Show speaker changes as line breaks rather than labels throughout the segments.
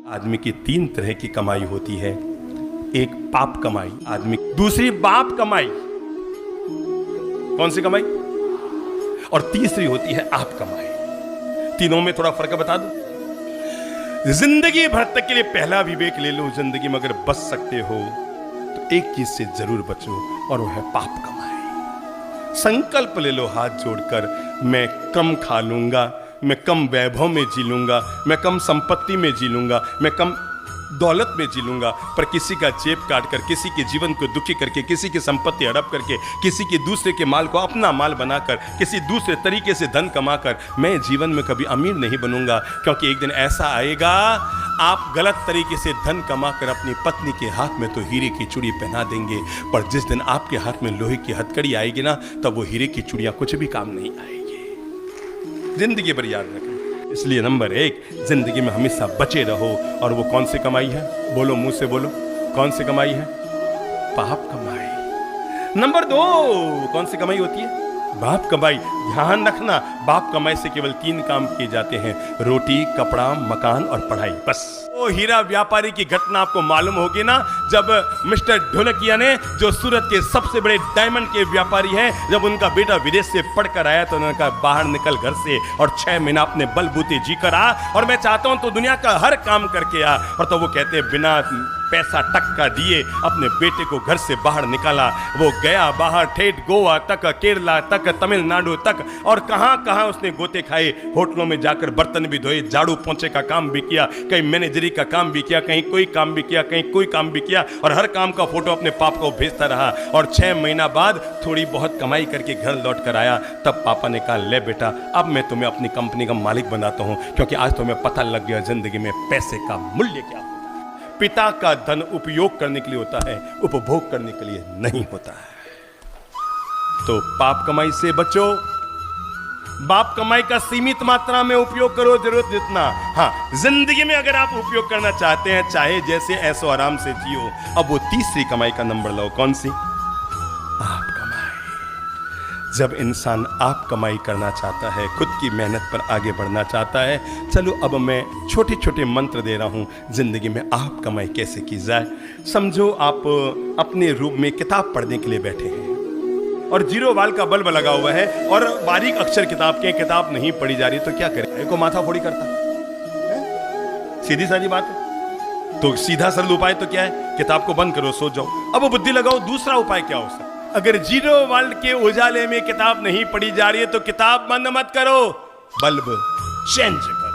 आदमी की 3 तरह की कमाई होती है। एक पाप कमाई आदमी, दूसरी बाप कमाई, कौन सी कमाई, और तीसरी होती है आप कमाई। तीनों में थोड़ा फर्क बता दो। जिंदगी भर तक के लिए पहला विवेक ले लो, जिंदगी में अगर बच सकते हो तो एक चीज से जरूर बचो, और वो है पाप कमाई। संकल्प ले लो हाथ जोड़कर, मैं कम खा लूंगा, मैं कम वैभव में जी लूंगा, मैं कम संपत्ति में जी लूंगा, मैं कम दौलत में जी लूंगा, पर किसी का जेब काट कर, किसी के जीवन को दुखी करके, किसी की संपत्ति हड़प करके, किसी के दूसरे के माल को अपना माल बनाकर, किसी दूसरे तरीके से धन कमाकर मैं जीवन में कभी अमीर नहीं बनूंगा। क्योंकि एक दिन ऐसा आएगा, आप गलत तरीके से धन कमाकर अपनी पत्नी के हाथ में तो हीरे की चूड़ी पहना देंगे, पर जिस दिन आपके हाथ में लोहे की हथकड़ी आएगी ना, तब वो हीरे की चूड़ियां कुछ भी काम नहीं आएगी। जिंदगी भर याद रखें। इसलिए नंबर 1, जिंदगी में हमेशा बचे रहो। और वो कौन सी कमाई है, बोलो, मुंह से बोलो, कौन सी कमाई है? पाप कमाई। नंबर 2, कौन सी कमाई होती है? बाप कमाई। ध्यान रखना, बाप कमाई से केवल 3 काम किए जाते हैं, रोटी, कपड़ा, मकान और पढ़ाई, बस। वो हीरा व्यापारी की घटना आपको मालूम होगी ना, जब मिस्टर ढोलकिया ने, जो सूरत के सबसे बड़े डायमंड के व्यापारी हैं, जब उनका बेटा विदेश से पढ़कर आया तो उन्होंने कहा बाहर निकल घर से और 6 महीना अपने बलबूते जी कर आ, और मैं चाहता हूं तो दुनिया का हर काम करके आ। और तो वो कहते हैं बिना पैसा टक्का दिए अपने बेटे को घर से बाहर निकाला। वो गया बाहर, ठेठ गोवा तक, केरला तक, तमिलनाडु तक, और कहां कहां उसने गोते खाए। होटलों में जाकर बर्तन भी धोए, झाड़ू पोंछे का काम भी किया, कहीं मैनेजरी का काम भी किया, कहीं कोई काम भी किया, कहीं कोई काम भी किया, और हर काम का फोटो अपने पापा को भेजता रहा। और 6 महीना बाद थोड़ी बहुत कमाई करके घर लौट कर आया। तब पापा ने कहा, ले बेटा, अब मैं तुम्हें अपनी कंपनी का मालिक बनाता हूं, क्योंकि आज तुम्हें पता लग गया जिंदगी में पैसे का मूल्य क्या। पिता का धन उपयोग करने के लिए होता है, उपभोग करने के लिए नहीं होता है। तो पाप कमाई से बचो, बाप कमाई का सीमित मात्रा में उपयोग करो, जरूरत जितना। हाँ, जिंदगी में अगर आप उपयोग करना चाहते हैं, चाहे जैसे ऐसो आराम से जियो। अब वो तीसरी कमाई का नंबर लो, कौन सी? आप कमाई। जब इंसान आप कमाई करना चाहता है, खुद की मेहनत पर आगे बढ़ना चाहता है, चलो अब मैं छोटे छोटे मंत्र दे रहा हूं, जिंदगी में आप कमाई कैसे की जाए। समझो आप अपने रूम में किताब पढ़ने के लिए बैठे हैं, और 0 वाल का बल्ब लगा हुआ है, और बारीक अक्षर किताब के, किताब नहीं पढ़ी जा रही, तो क्या करें? को माथा फोड़ी करता है? सीधी सारी बात है। तो सीधा सरल उपाय तो क्या है? किताब को बंद करो, सो जाओ। अब बुद्धि लगाओ, दूसरा उपाय क्या हो सकता? अगर 0 वाल्ट के उजाले में किताब नहीं पढ़ी जा रही है, तो किताब बंद मत करो, बल्ब चेंज करो।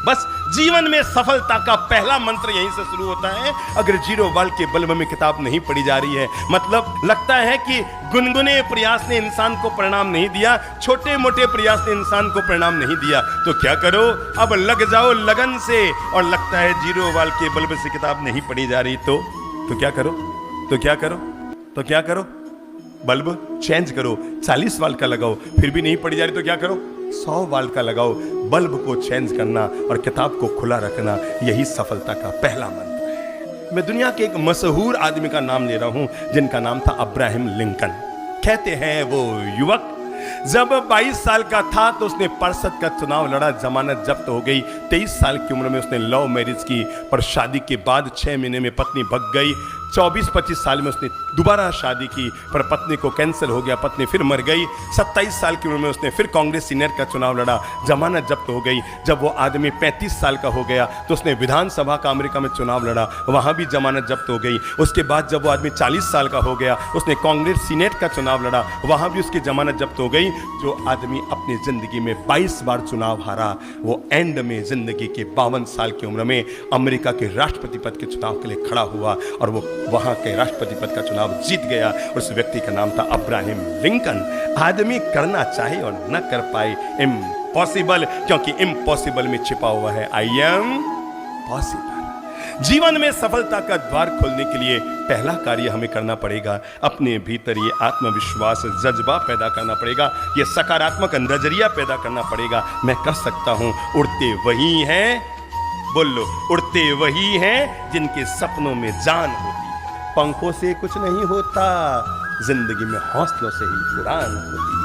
बस जीवन में सफलता का पहला मंत्र यहीं से शुरू होता है। अगर 0 वाल्ट के बल्ब में किताब नहीं पढ़ी जा रही है, मतलब लगता है कि गुनगुने प्रयास ने इंसान को परिणाम नहीं दिया, छोटे मोटे प्रयास ने इंसान को परिणाम नहीं दिया, तो क्या करो? अब लग जाओ लगन से। और लगता है 0 वाल्ट के बल्ब से किताब नहीं पढ़ी जा रही, तो क्या करो? तो क्या करो? तो क्या करो? बल्ब चेंज करो, 40 वाल्ट का लगाओ, फिर भी नहीं पढ़ी जा रही, तो क्या करो? 100 वाल्ट का लगाओ। बल्ब को चेंज करना और किताब को खुला रखना, यही सफलता का पहला मंत्र है। मैं दुनिया के एक मशहूर आदमी का नाम ले रहा हूं, जिनका नाम था अब्राहम लिंकन। कहते हैं वो युवक जब 22 साल का था तो उसने पार्षद का चुनाव लड़ा, जमानत जब्त हो गई। 23 साल की उम्र में उसने लव मैरिज की, पर शादी के बाद 6 महीने में पत्नी भग गई। 24-25 साल में उसने दोबारा शादी की, पर पत्नी को कैंसर हो गया, पत्नी फिर मर गई। 27 साल की उम्र में उसने फिर कांग्रेस सीनेट का चुनाव लड़ा, जमानत जब्त हो गई। जब वो आदमी 35 साल का हो गया तो उसने विधानसभा का अमेरिका में चुनाव लड़ा, वहां भी जमानत जब्त हो गई। उसके बाद जब वो आदमी 40 साल का हो गया, उसने कांग्रेस सीनेट का चुनाव लड़ा, वहां भी उसकी जमानत जब्त हो गई। जो आदमी अपनी जिंदगी में 22 बार चुनाव हारा, वो एंड में जिंदगी के 52 साल की उम्र में अमेरिका के राष्ट्रपति पद के चुनाव के लिए खड़ा हुआ, और वो वहां के राष्ट्रपति पद का चुनाव जीत गया। उस व्यक्ति का नाम था अब्राहम लिंकन। आदमी करना चाहे और न कर पाए, इम्पॉसिबल, क्योंकि इम्पॉसिबल में छिपा हुआ है आई एम पॉसिबल। जीवन में सफलता का द्वार खोलने के लिए पहला कार्य हमें करना पड़ेगा, अपने भीतर ये आत्मविश्वास जज्बा पैदा करना पड़ेगा, ये सकारात्मक नजरिया पैदा करना पड़ेगा। मैं कर सकता हूं। उड़ते वही हैं, बोलो, उड़ते वही हैं जिनके सपनों में जान होती है। पंखों से कुछ नहीं होता, जिंदगी में हौसलों से ही उड़ान होती है।